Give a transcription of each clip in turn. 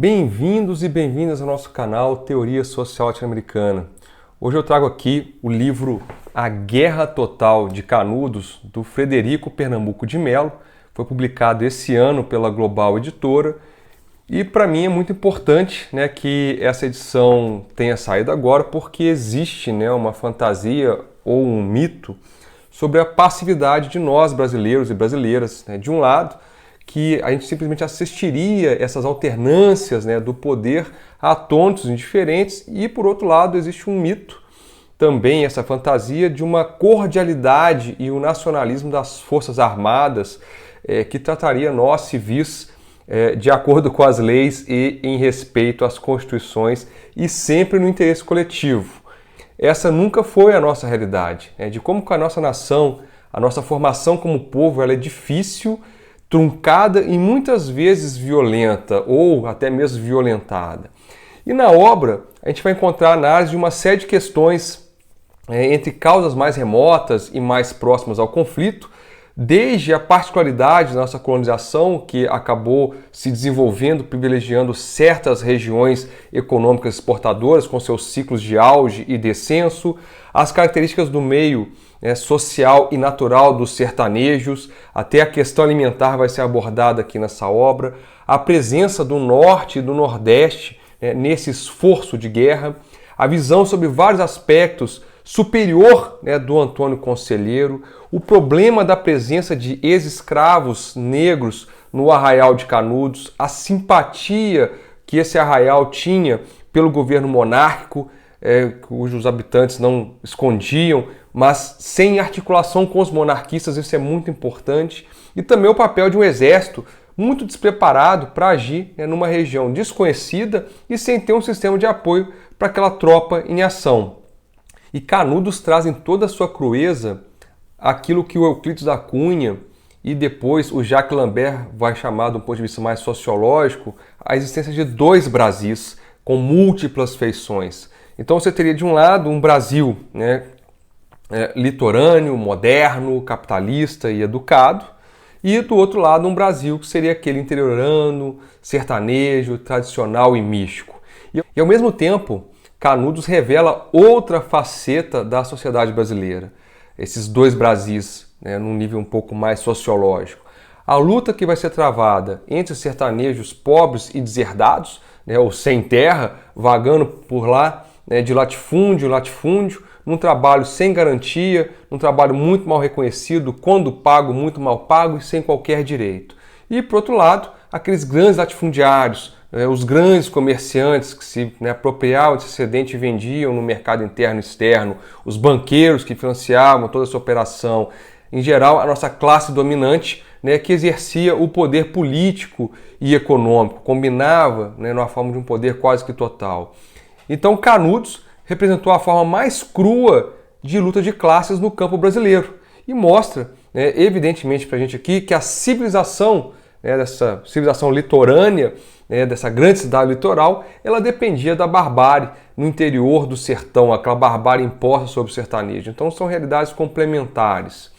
Bem-vindos e bem-vindas ao nosso canal Teoria Social Latino-Americana. Hoje eu trago aqui o livro A Guerra Total de Canudos, do Frederico Pernambuco de Melo. Foi publicado esse ano pela Global Editora e para mim é muito importante, que essa edição tenha saído agora, porque existe, uma fantasia ou um mito sobre a passividade de nós brasileiros e brasileiras. De um lado, que a gente simplesmente assistiria essas alternâncias do poder atônitos indiferentes, e por outro lado existe um mito, também essa fantasia de uma cordialidade e o nacionalismo das Forças Armadas que trataria nós civis de acordo com as leis e em respeito às constituições e sempre no interesse coletivo. Essa nunca foi a nossa realidade, de como que a nossa nação, a nossa formação como povo, ela é difícil, truncada e muitas vezes violenta ou até mesmo violentada. E na obra a gente vai encontrar a análise de uma série de questões entre causas mais remotas e mais próximas ao conflito, desde a particularidade da nossa colonização, que acabou se desenvolvendo, privilegiando certas regiões econômicas exportadoras com seus ciclos de auge e descenso, as características do meio social e natural dos sertanejos, até a questão alimentar vai ser abordada aqui nessa obra, a presença do Norte e do Nordeste nesse esforço de guerra, a visão sobre vários aspectos superior do Antônio Conselheiro, o problema da presença de ex-escravos negros no Arraial de Canudos, a simpatia que esse arraial tinha pelo governo monárquico, cujos habitantes não escondiam, mas sem articulação com os monarquistas, isso é muito importante, e também o papel de um exército muito despreparado para agir numa região desconhecida e sem ter um sistema de apoio para aquela tropa em ação. E Canudos traz em toda a sua crueza aquilo que o Euclides da Cunha e depois o Jacques Lambert vai chamar, do ponto de vista mais sociológico, a existência de dois Brasis com múltiplas feições. Então você teria de um lado um Brasil litorâneo, moderno, capitalista e educado, e do outro lado um Brasil que seria aquele interiorano, sertanejo, tradicional e místico. E ao mesmo tempo, Canudos revela outra faceta da sociedade brasileira, esses dois Brasis, num nível um pouco mais sociológico. A luta que vai ser travada entre sertanejos pobres e deserdados, ou sem terra, vagando por lá, de latifúndio em latifúndio, num trabalho sem garantia, num trabalho muito mal reconhecido, quando pago, muito mal pago e sem qualquer direito. E, por outro lado, aqueles grandes latifundiários, os grandes comerciantes que se apropriavam desse excedente e vendiam no mercado interno e externo, os banqueiros que financiavam toda essa operação, em geral a nossa classe dominante, que exercia o poder político e econômico, combinava numa forma de um poder quase que total. Então Canudos representou a forma mais crua de luta de classes no campo brasileiro e mostra, evidentemente para a gente aqui, que a civilização, dessa civilização litorânea, dessa grande cidade litoral, ela dependia da barbárie no interior do sertão, aquela barbárie imposta sobre o sertanejo. Então são realidades complementares.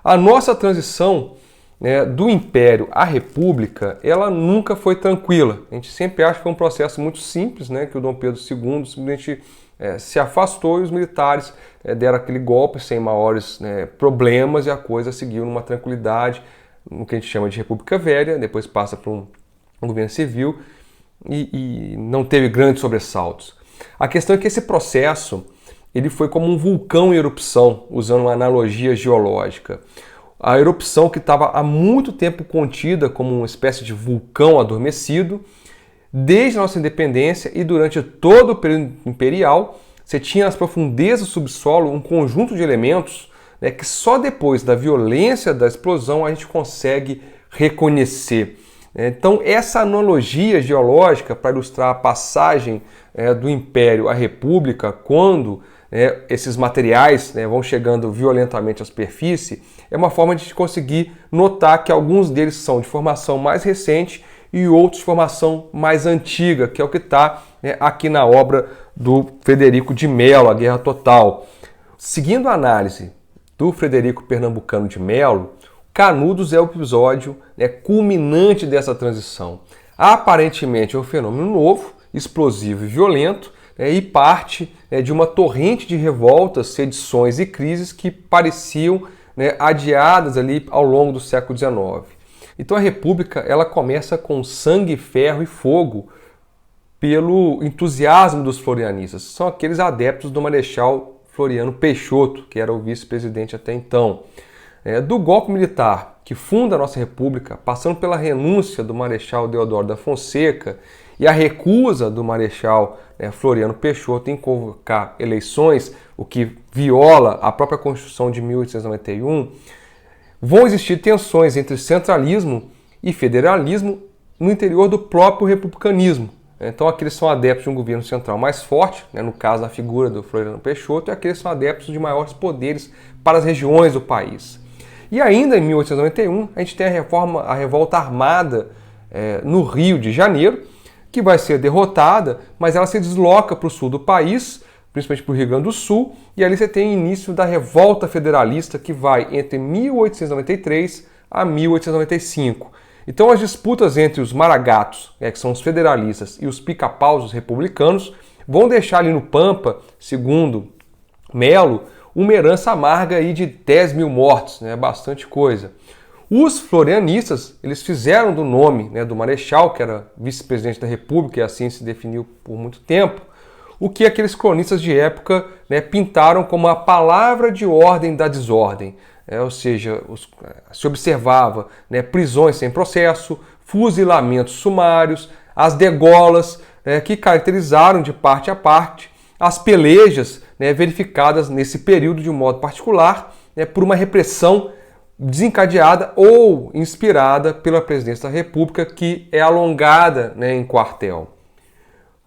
A nossa transição do Império à República, ela nunca foi tranquila. A gente sempre acha que foi um processo muito simples, que o Dom Pedro II simplesmente se afastou e os militares deram aquele golpe sem maiores problemas e a coisa seguiu numa tranquilidade, no que a gente chama de República Velha, depois passa para um governo civil e não teve grandes sobressaltos. A questão é que esse processo ele foi como um vulcão em erupção, usando uma analogia geológica. A erupção que estava há muito tempo contida como uma espécie de vulcão adormecido, desde a nossa independência e durante todo o período imperial, você tinha nas profundezas do subsolo um conjunto de elementos que só depois da violência da explosão a gente consegue reconhecer. Então essa analogia geológica para ilustrar a passagem do Império à República, quando esses materiais vão chegando violentamente à superfície, é uma forma de conseguir notar que alguns deles são de formação mais recente e outros de formação mais antiga, que é o que está aqui na obra do Frederico de Melo, A Guerra Total. Seguindo a análise do Frederico Pernambucano de Melo, Canudos é o episódio culminante dessa transição. Aparentemente é um fenômeno novo, explosivo e violento, e parte de uma torrente de revoltas, sedições e crises que pareciam adiadas ali ao longo do século XIX. Então a República ela começa com sangue, ferro e fogo pelo entusiasmo dos florianistas. São aqueles adeptos do Marechal Floriano Peixoto, que era o vice-presidente até então. Do golpe militar que funda a nossa República, passando pela renúncia do Marechal Deodoro da Fonseca e a recusa do Marechal Floriano Peixoto em convocar eleições, o que viola a própria Constituição de 1891, vão existir tensões entre centralismo e federalismo no interior do próprio republicanismo. Então aqueles são adeptos de um governo central mais forte, no caso da figura do Floriano Peixoto, e aqueles são adeptos de maiores poderes para as regiões do país. E ainda em 1891 a gente tem a revolta armada no Rio de Janeiro, que vai ser derrotada, mas ela se desloca para o sul do país, principalmente para o Rio Grande do Sul, e ali você tem o início da revolta federalista que vai entre 1893 a 1895. Então as disputas entre os maragatos, que são os federalistas, e os pica-paus, os republicanos, vão deixar ali no Pampa, segundo Melo, uma herança amarga aí de 10 mil mortos, bastante coisa. Os florianistas, eles fizeram do nome do Marechal, que era vice-presidente da República e assim se definiu por muito tempo, o que aqueles cronistas de época pintaram como a palavra de ordem da desordem. Ou seja, se observava prisões sem processo, fuzilamentos sumários, as degolas que caracterizaram de parte a parte as pelejas verificadas nesse período de um modo particular por uma repressão desencadeada ou inspirada pela presidência da República, que é alongada em quartel.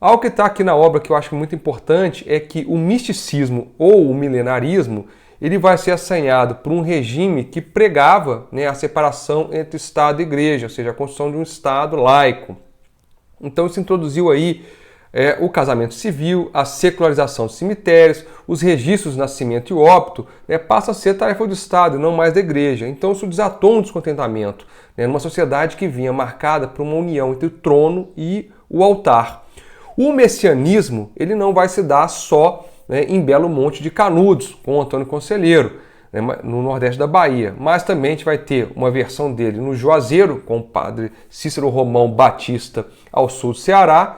Algo que está aqui na obra que eu acho muito importante é que o misticismo ou o milenarismo ele vai ser assanhado por um regime que pregava a separação entre Estado e Igreja, ou seja, a construção de um Estado laico. Então isso introduziu aí o casamento civil, a secularização dos cemitérios, os registros de nascimento e óbito passam a ser tarefa do Estado e não mais da Igreja. Então isso desatou um descontentamento numa sociedade que vinha marcada por uma união entre o trono e o altar. O messianismo ele não vai se dar só em Belo Monte de Canudos, com Antônio Conselheiro, no nordeste da Bahia, mas também a gente vai ter uma versão dele no Juazeiro, com o padre Cícero Romão Batista, ao sul do Ceará,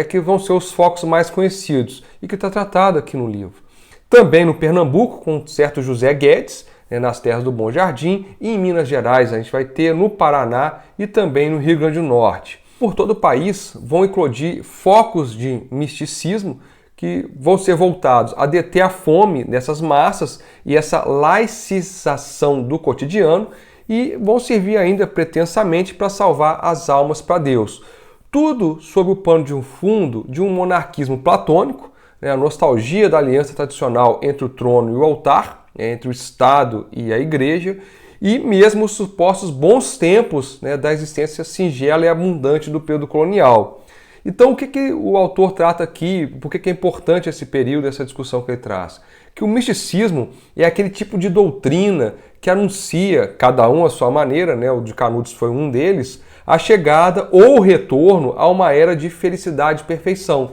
que vão ser os focos mais conhecidos e que está tratado aqui no livro. Também no Pernambuco, com o certo José Guedes, nas terras do Bom Jardim, e em Minas Gerais a gente vai ter no Paraná e também no Rio Grande do Norte. Por todo o país vão eclodir focos de misticismo que vão ser voltados a deter a fome dessas massas e essa laicização do cotidiano e vão servir ainda pretensamente para salvar as almas para Deus. Tudo sob o pano de um fundo de um monarquismo platônico, a nostalgia da aliança tradicional entre o trono e o altar, entre o Estado e a Igreja, e mesmo os supostos bons tempos da existência singela e abundante do período colonial. Então, o que o autor trata aqui? Por que é importante esse período, essa discussão que ele traz? Que o misticismo é aquele tipo de doutrina que anuncia, cada um à sua maneira, o de Canudos foi um deles, a chegada ou o retorno a uma era de felicidade e perfeição.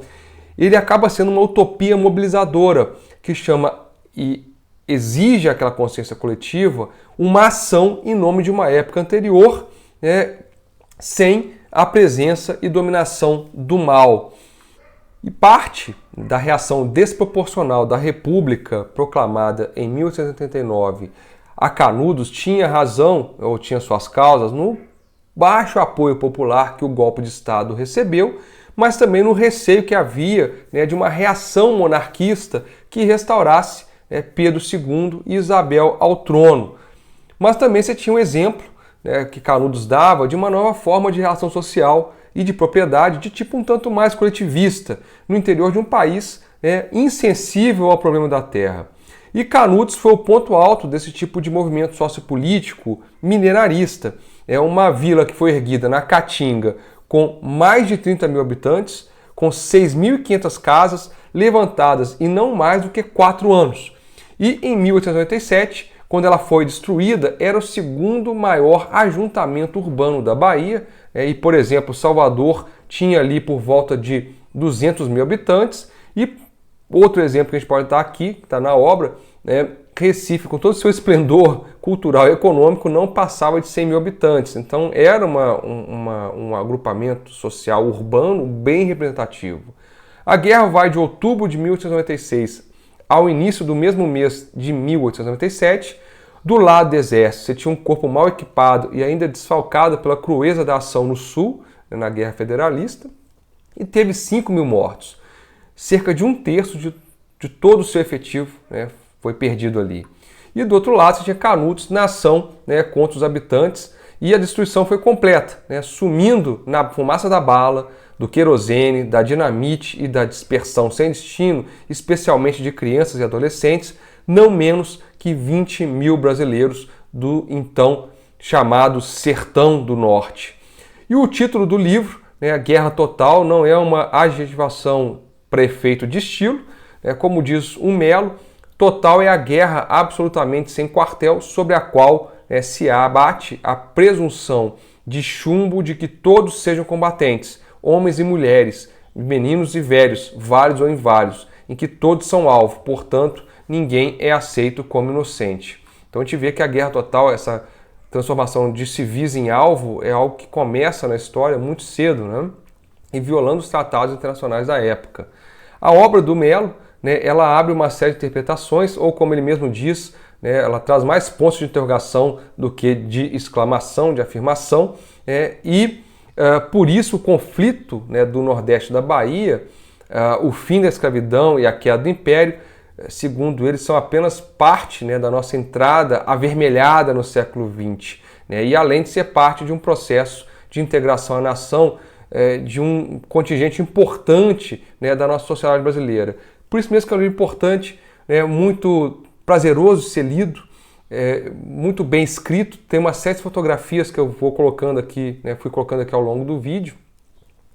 Ele acaba sendo uma utopia mobilizadora que chama e exige àquela consciência coletiva uma ação em nome de uma época anterior, sem a presença e dominação do mal. E parte da reação desproporcional da República proclamada em 1889 a Canudos tinha razão, ou tinha suas causas, no baixo apoio popular que o golpe de Estado recebeu, mas também no receio que havia de uma reação monarquista que restaurasse Pedro II e Isabel ao trono. Mas também você tinha um exemplo que Canudos dava de uma nova forma de relação social e de propriedade de tipo um tanto mais coletivista no interior de um país insensível ao problema da terra. E Canudos foi o ponto alto desse tipo de movimento sociopolítico milenarista. É uma vila que foi erguida na Caatinga com mais de 30 mil habitantes, com 6.500 casas levantadas em não mais do que 4 anos. E em 1887, quando ela foi destruída, era o segundo maior ajuntamento urbano da Bahia, e, por exemplo, Salvador tinha ali por volta de 200 mil habitantes, e outro exemplo que a gente pode dar aqui, que está na obra, Recife, com todo o seu esplendor cultural e econômico, não passava de 100 mil habitantes. Então era um agrupamento social urbano bem representativo. A guerra vai de outubro de 1896 ao início do mesmo mês de 1897. Do lado do exército, você tinha um corpo mal equipado e ainda desfalcado pela crueza da ação no sul, na Guerra Federalista, e teve 5 mil mortos. Cerca de um terço de todo o seu efetivo foi perdido ali. E do outro lado, você tinha Canudos na ação contra os habitantes, e a destruição foi completa, sumindo na fumaça da bala, do querosene, da dinamite e da dispersão sem destino, especialmente de crianças e adolescentes, não menos que 20 mil brasileiros do então chamado Sertão do Norte. E o título do livro, A Guerra Total, não é uma adjetivação para efeito de estilo, como diz o Melo, total é a guerra absolutamente sem quartel, sobre a qual se abate a presunção de chumbo de que todos sejam combatentes, homens e mulheres, meninos e velhos, válidos ou inválidos, em que todos são alvo, portanto, ninguém é aceito como inocente. Então a gente vê que a guerra total, essa transformação de civis em alvo, é algo que começa na história muito cedo, e violando os tratados internacionais da época. A obra do Melo, ela abre uma série de interpretações, ou como ele mesmo diz, ela traz mais pontos de interrogação do que de exclamação, de afirmação, por isso o conflito do Nordeste da Bahia, o fim da escravidão e a queda do Império, segundo ele, são apenas parte da nossa entrada avermelhada no século XX, e além de ser parte de um processo de integração à nação, de um contingente importante da nossa sociedade brasileira. Por isso mesmo que é um livro importante, muito prazeroso de ser lido, muito bem escrito, tem uma série de fotografias que eu vou colocando aqui, fui colocando aqui ao longo do vídeo,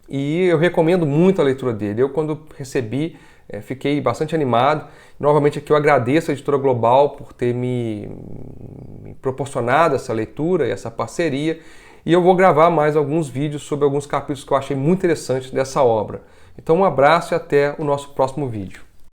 e eu recomendo muito a leitura dele. Eu, quando recebi, fiquei bastante animado. Novamente aqui eu agradeço a Editora Global por ter me proporcionado essa leitura e essa parceria, e eu vou gravar mais alguns vídeos sobre alguns capítulos que eu achei muito interessantes dessa obra. Então um abraço e até o nosso próximo vídeo.